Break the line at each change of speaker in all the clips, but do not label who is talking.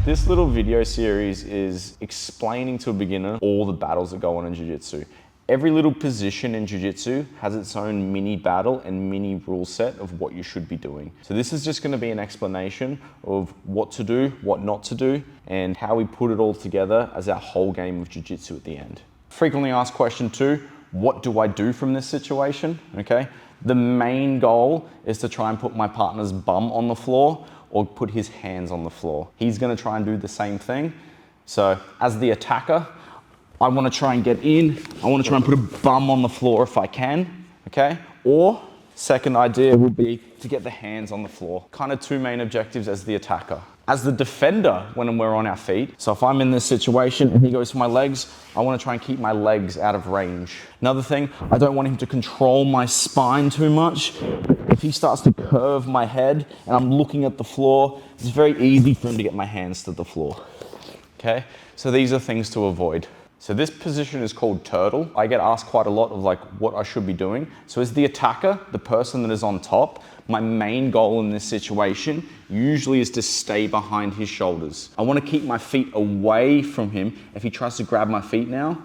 This little video series is explaining to a beginner all the battles that go on in Jiu-Jitsu. Every little position in Jiu-Jitsu has its own mini battle and mini rule set of what you should be doing. So this is just going to be an explanation of what to do, what not to do, and how we put it all together as our whole game of Jiu-Jitsu at the end. Frequently asked question 2, what do I do from this situation? Okay, the main goal is to try and put my partner's bum on the floor or put his hands on the floor. He's going to try and do the same thing. So as the attacker, I want to try and get in. I want to try and put a bum on the floor if I can, okay? Or second idea would be to get the hands on the floor. Kind of two main objectives as the attacker. As the defender, when we're on our feet, so if I'm in this situation and he goes for my legs, I want to try and keep my legs out of range. Another thing, I don't want him to control my spine too much. If he starts to curve my head and I'm looking at the floor, it's very easy for him to get my hands to the floor, okay? So these are things to avoid. So this position is called turtle. I get asked quite a lot of like what I should be doing. So as the attacker, the person that is on top, my main goal in this situation usually is to stay behind his shoulders. I want to keep my feet away from him. If he tries to grab my feet now,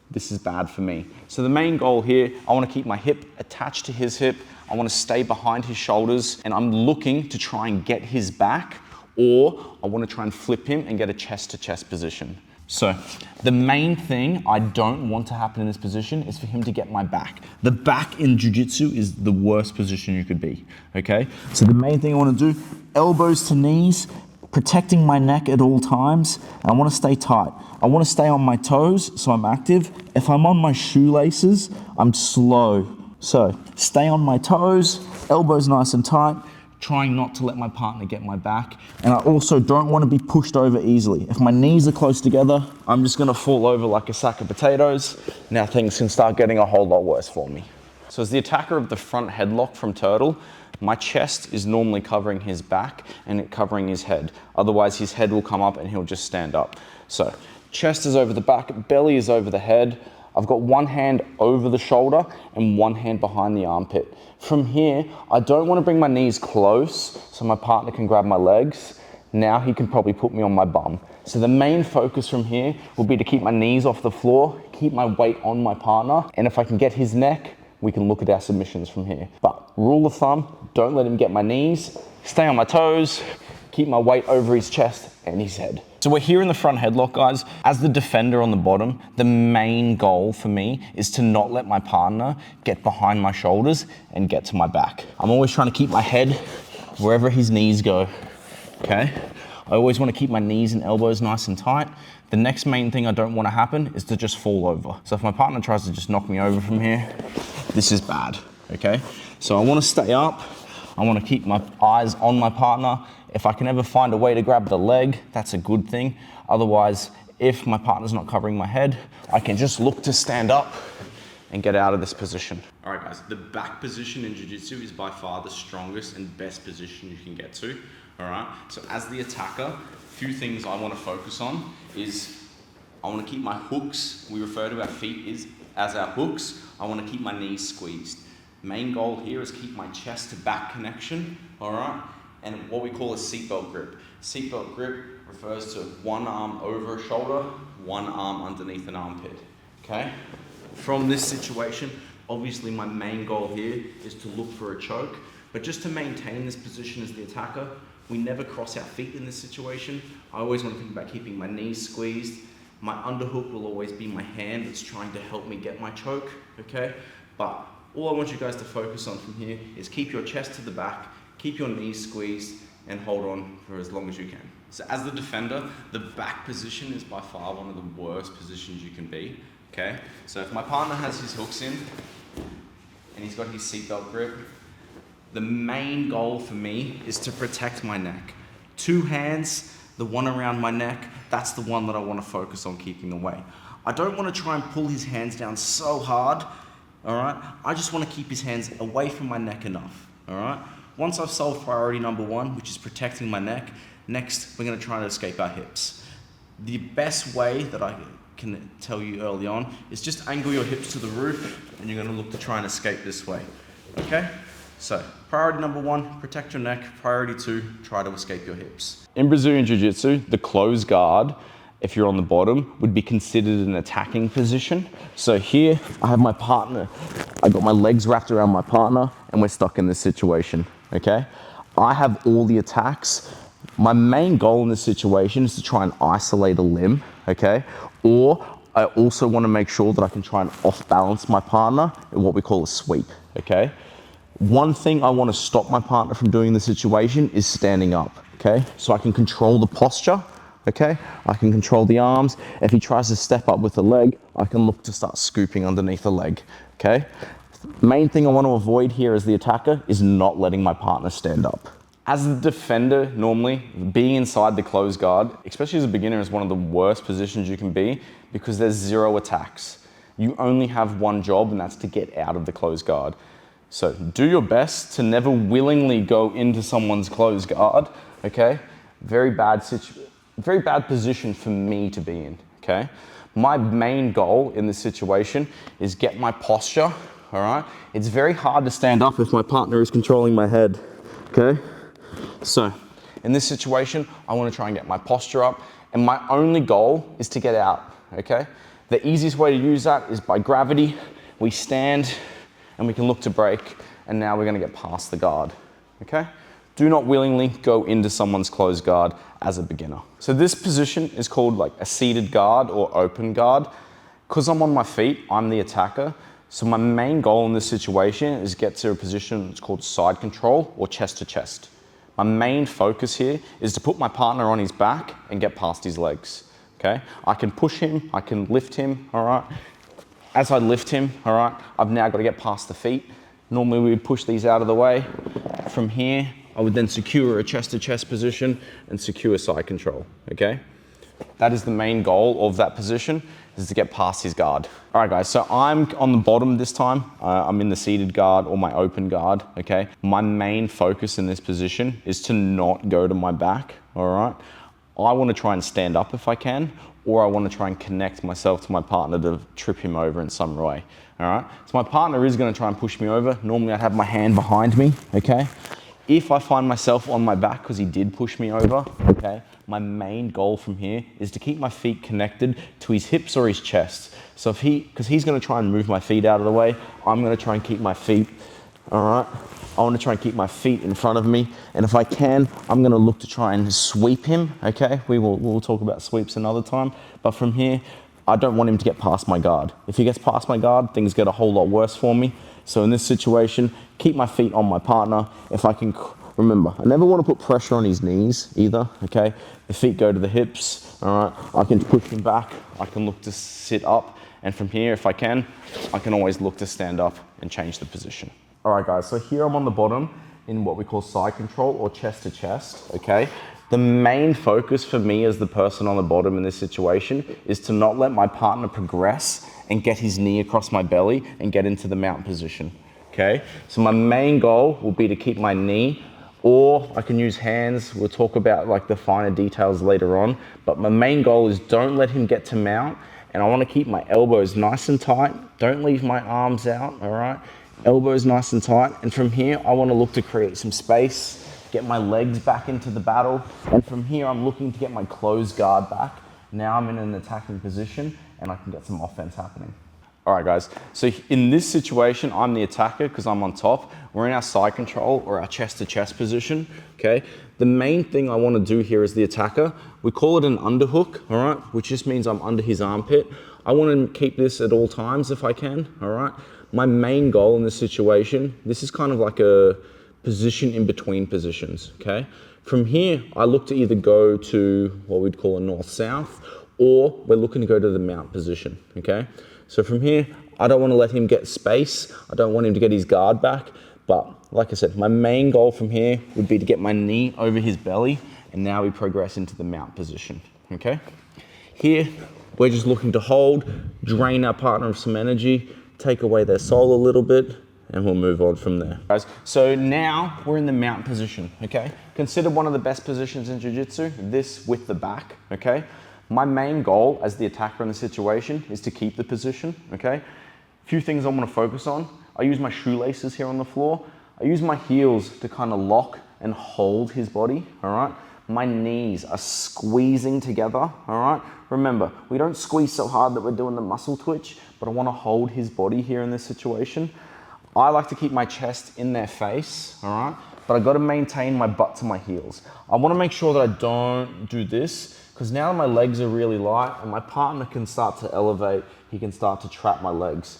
this is bad for me. So the main goal here, I want to keep my hip attached to his hip. I want to stay behind his shoulders, and I'm looking to try and get his back, or I want to try and flip him and get a chest to chest position. So the main thing I don't want to happen in this position is for him to get my back. The back in Jiu-Jitsu is the worst position you could be, okay? So the main thing I want to do, elbows to knees, protecting my neck at all times. I want to stay tight. I want to stay on my toes so I'm active. If I'm on my shoelaces, I'm slow. So stay on my toes, elbows nice and tight, trying not to let my partner get my back. And I also don't want to be pushed over easily. If my knees are close together, I'm just going to fall over like a sack of potatoes. Now things can start getting a whole lot worse for me. So as the attacker of the front headlock from turtle, my chest is normally covering his back and it covering his head. Otherwise his head will come up and he'll just stand up. So chest is over the back, belly is over the head. I've got one hand over the shoulder and one hand behind the armpit. From here, I don't want to bring my knees close so my partner can grab my legs. Now he can probably put me on my bum. So the main focus from here will be to keep my knees off the floor, keep my weight on my partner, and if I can get his neck, we can look at our submissions from here. But rule of thumb, don't let him get my knees, stay on my toes, keep my weight over his chest and his head. So we're here in the front headlock, guys. As the defender on the bottom, the main goal for me is to not let my partner get behind my shoulders and get to my back. I'm always trying to keep my head wherever his knees go, okay? I always want to keep my knees and elbows nice and tight. The next main thing I don't want to happen is to just fall over. So if my partner tries to just knock me over from here, this is bad, okay? So I want to stay up. I want to keep my eyes on my partner. If I can ever find a way to grab the leg, that's a good thing. Otherwise, if my partner's not covering my head, I can just look to stand up and get out of this position. All right, guys, the back position in Jiu-Jitsu is by far the strongest and best position you can get to, all right? So as the attacker, a few things I want to focus on is I want to keep my hooks, we refer to our feet as our hooks. I want to keep my knees squeezed. Main goal here is keep my chest to back connection, all right? And what we call a seatbelt grip. Seatbelt grip refers to one arm over a shoulder, one arm underneath an armpit, okay? From this situation, obviously my main goal here is to look for a choke, but just to maintain this position as the attacker, we never cross our feet in this situation. I always want to think about keeping my knees squeezed. My underhook will always be my hand that's trying to help me get my choke, okay? But all I want you guys to focus on from here is keep your chest to the back, keep your knees squeezed, and hold on for as long as you can. So as the defender, the back position is by far one of the worst positions you can be, okay? So if my partner has his hooks in, and he's got his seatbelt grip, the main goal for me is to protect my neck. Two hands, the one around my neck, that's the one that I want to focus on keeping away. I don't want to try and pull his hands down so hard, all right? I just want to keep his hands away from my neck enough, all right? Once I've solved priority number one, which is protecting my neck, next we're going to try to escape our hips. The best way that I can tell you early on is just angle your hips to the roof and you're going to look to try and escape this way, okay?
So, priority number 1, protect your neck. Priority 2, try to escape your hips.
In Brazilian Jiu Jitsu, the closed guard, if you're on the bottom, would be considered an attacking position. So here, I have my partner. I got my legs wrapped around my partner, and we're stuck in this situation, okay? I have all the attacks. My main goal in this situation is to try and isolate a limb, okay? Or I also want to make sure that I can try and off-balance my partner in what we call a sweep, okay? One thing I want to stop my partner from doing in the situation is standing up, okay? So I can control the posture, okay? I can control the arms. If he tries to step up with the leg, I can look to start scooping underneath the leg, okay? Main thing I want to avoid here as the attacker is not letting my partner stand up. As a defender, normally, being inside the closed guard, especially as a beginner, is one of the worst positions you can be because there's 0 attacks. You only have one job, and that's to get out of the closed guard. So do your best to never willingly go into someone's closed guard, okay? Very bad position for me to be in, okay? My main goal in this situation is get my posture, all right? It's very hard to stand up if my partner is controlling my head, okay? So in this situation, I want to try and get my posture up, and my only goal is to get out, okay? The easiest way to use that is by gravity. We stand, and we can look to break, and now we're going to get past the guard, okay? Do not willingly go into someone's closed guard as a beginner. So this position is called like a seated guard or open guard. Because I'm on my feet, I'm the attacker. So my main goal in this situation is get to a position that's called side control or chest to chest. My main focus here is to put my partner on his back and get past his legs, okay? I can push him, I can lift him, all right? As I lift him, all right, I've now got to get past the feet. Normally we would push these out of the way. From here, I would then secure a chest to chest position and secure side control, okay? That is the main goal of that position, is to get past his guard. All right, guys, so I'm on the bottom this time. I'm in the seated guard or my open guard, okay? My main focus in this position is to not go to my back, all right? I want to try and stand up if I can, or I want to try and connect myself to my partner to trip him over in some way, all right? So my partner is going to try and push me over. Normally I'd have my hand behind me, okay? If I find myself on my back because he did push me over, okay, my main goal from here is to keep my feet connected to his hips or his chest. So because he's going to try and move my feet out of the way, I'm going to try and keep my feet, all right? I want to try and keep my feet in front of me. And if I can, I'm going to look to try and sweep him, okay? We'll talk about sweeps another time. But from here, I don't want him to get past my guard. If he gets past my guard, things get a whole lot worse for me. So in this situation, keep my feet on my partner. If I can, remember, I never want to put pressure on his knees either, okay? The feet go to the hips, all right? I can push him back. I can look to sit up. And from here, if I can always look to stand up and change the position. All right, guys, so here I'm on the bottom in what we call side control or chest to chest, okay? The main focus for me as the person on the bottom in this situation is to not let my partner progress and get his knee across my belly and get into the mount position, okay? So my main goal will be to keep my knee, or I can use hands. We'll talk about like the finer details later on, but my main goal is don't let him get to mount, and I want to keep my elbows nice and tight. Don't leave my arms out, all right? Elbows nice and tight, and from here, I want to look to create some space, get my legs back into the battle, and from here, I'm looking to get my closed guard back. Now I'm in an attacking position, and I can get some offense happening. All right, guys, so in this situation, I'm the attacker because I'm on top. We're in our side control or our chest to chest position, okay? The main thing I want to do here as the attacker, we call it an underhook, all right? Which just means I'm under his armpit. I want to keep this at all times if I can, all right? My main goal in this situation, this is kind of like a position in between positions, okay? From here, I look to either go to what we'd call a north-south, or we're looking to go to the mount position, okay? So from here, I don't want to let him get space. I don't want him to get his guard back. But like I said, my main goal from here would be to get my knee over his belly, and now we progress into the mount position, okay? Here, we're just looking to hold, drain our partner of some energy, take away their soul a little bit, and we'll move on from there. Guys, so now we're in the mount position, okay? Considered one of the best positions in jiu-jitsu, this with the back, okay? My main goal as the attacker in the situation is to keep the position, okay? A few things I want to focus on. I use my shoelaces here on the floor. I use my heels to kind of lock and hold his body, all right? My knees are squeezing together, all right? Remember, we don't squeeze so hard that we're doing the muscle twitch, but I wanna hold his body here in this situation. I like to keep my chest in their face, all right? But I gotta maintain my butt to my heels. I wanna make sure that I don't do this, because now my legs are really light and my partner can start to elevate, he can start to trap my legs.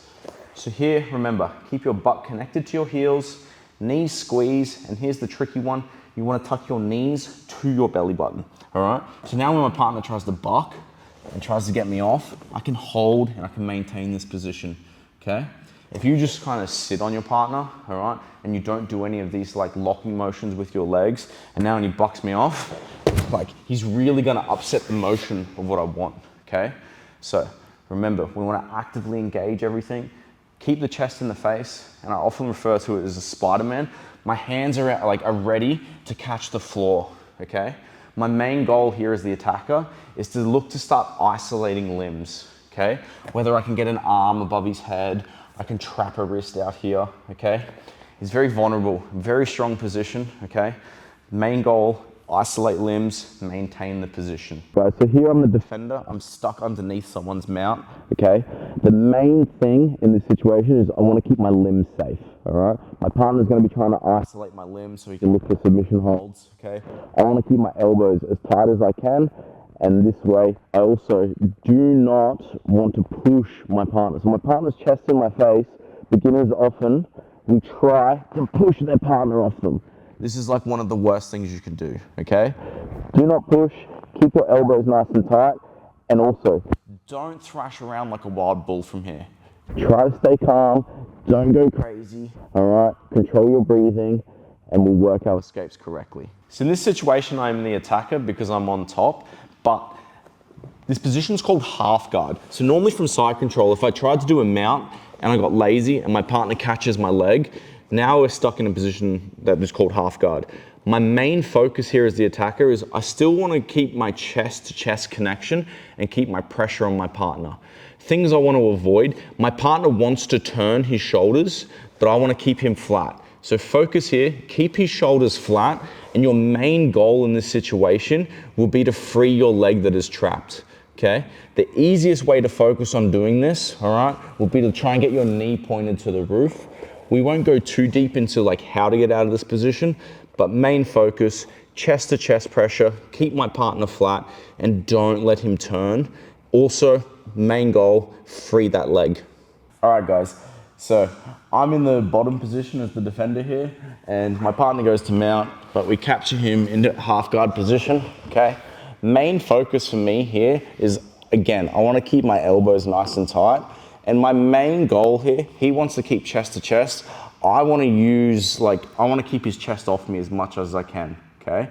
So here, remember, keep your butt connected to your heels, knees squeeze, and here's the tricky one. You wanna tuck your knees to your belly button, all right? So now when my partner tries to buck and tries to get me off, I can hold and I can maintain this position, okay? If you just kind of sit on your partner, all right, and you don't do any of these like locking motions with your legs, and now when he bucks me off, like he's really gonna upset the motion of what I want, okay? So remember, we wanna actively engage everything. Keep the chest in the face, and I often refer to it as a Spider-Man. My hands are ready to catch the floor, okay? My main goal here as the attacker is to look to start isolating limbs, okay? Whether I can get an arm above his head, I can trap a wrist out here, okay? He's very vulnerable, very strong position, okay? Main goal, isolate limbs, maintain the position. Right, so here I'm the defender, I'm stuck underneath someone's mount, okay? The main thing in this situation is I wanna keep my limbs safe, all right? My partner's gonna be trying to isolate my limbs so he can look for submission holds, okay? I wanna keep my elbows as tight as I can, and this way, I also do not want to push my partner. So my partner's chest in my face, beginners often will try to push their partner off them. This is like one of the worst things you can do, okay? Do not push, keep your elbows nice and tight, and also, don't thrash around like a wild bull from here. Try to stay calm, don't go crazy, all right? Control your breathing, and we'll work our escapes correctly. So in this situation, I'm the attacker because I'm on top, but this position is called half guard. So normally from side control, if I tried to do a mount and I got lazy and my partner catches my leg, now we're stuck in a position that is called half guard. My main focus here as the attacker is I still want to keep my chest to chest connection and keep my pressure on my partner. Things I want to avoid, my partner wants to turn his shoulders, but I want to keep him flat. So focus here, keep his shoulders flat, and your main goal in this situation will be to free your leg that is trapped, okay? The easiest way to focus on doing this, all right, will be to try and get your knee pointed to the roof. We won't go too deep into like how to get out of this position, but main focus, chest to chest pressure, keep my partner flat, and don't let him turn. Also, main goal, free that leg. All right, guys. So I'm in the bottom position as the defender here, and my partner goes to mount, but we capture him into half guard position, okay? Main focus for me here is, again, I wanna keep my elbows nice and tight, and my main goal here, he wants to keep chest to chest. I wanna keep his chest off me as much as I can, okay?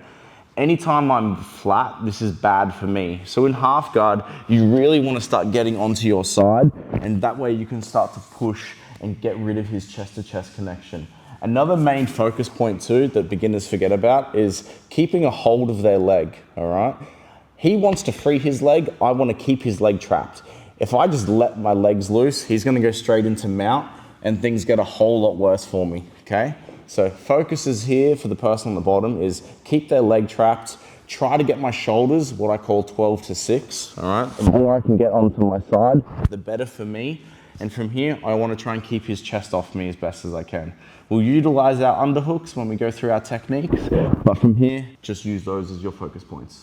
Anytime I'm flat, this is bad for me. So in half guard, you really wanna start getting onto your side, and that way you can start to push and get rid of his chest to chest connection. Another main focus point too that beginners forget about is keeping a hold of their leg, all right? He wants to free his leg, I wanna keep his leg trapped. If I just let my legs loose, he's gonna go straight into mount and things get a whole lot worse for me, okay? So focus is here for the person on the bottom is keep their leg trapped, try to get my shoulders, what I call 12 to 6, all right? The more I can get onto my side, the better for me. And from here, I want to try and keep his chest off me as best as I can. We'll utilize our underhooks when we go through our techniques, but from here, just use those as your focus points.